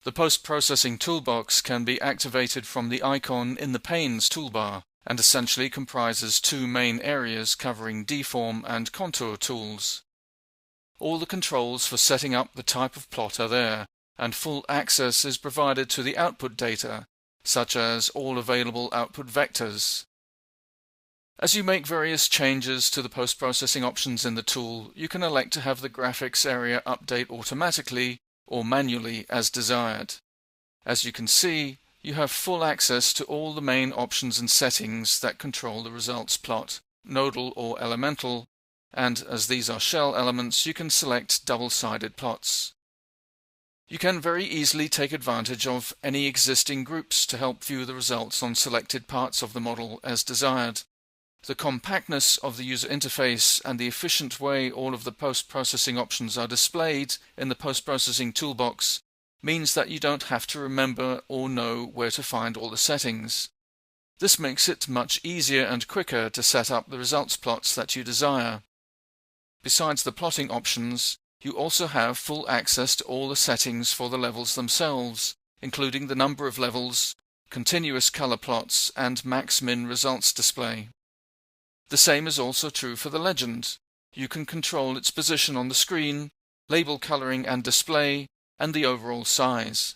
The Post-Processing Toolbox can be activated from the icon in the Panes toolbar and essentially comprises two main areas covering Deform and Contour tools. All the controls for setting up the type of plot are there, and full access is provided to the output data, such as all available output vectors. As you make various changes to the post-processing options in the tool, you can elect to have the graphics area update automatically or manually as desired. As you can see, you have full access to all the main options and settings that control the results plot, nodal or elemental, and as these are shell elements, you can select double-sided plots. You can very easily take advantage of any existing groups to help view the results on selected parts of the model as desired. The compactness of the user interface and the efficient way all of the post-processing options are displayed in the post-processing toolbox means that you don't have to remember or know where to find all the settings. This makes it much easier and quicker to set up the results plots that you desire. Besides the plotting options, you also have full access to all the settings for the levels themselves, including the number of levels, continuous color plots, and max-min results display. The same is also true for the legend. You can control its position on the screen, label coloring and display, and the overall size.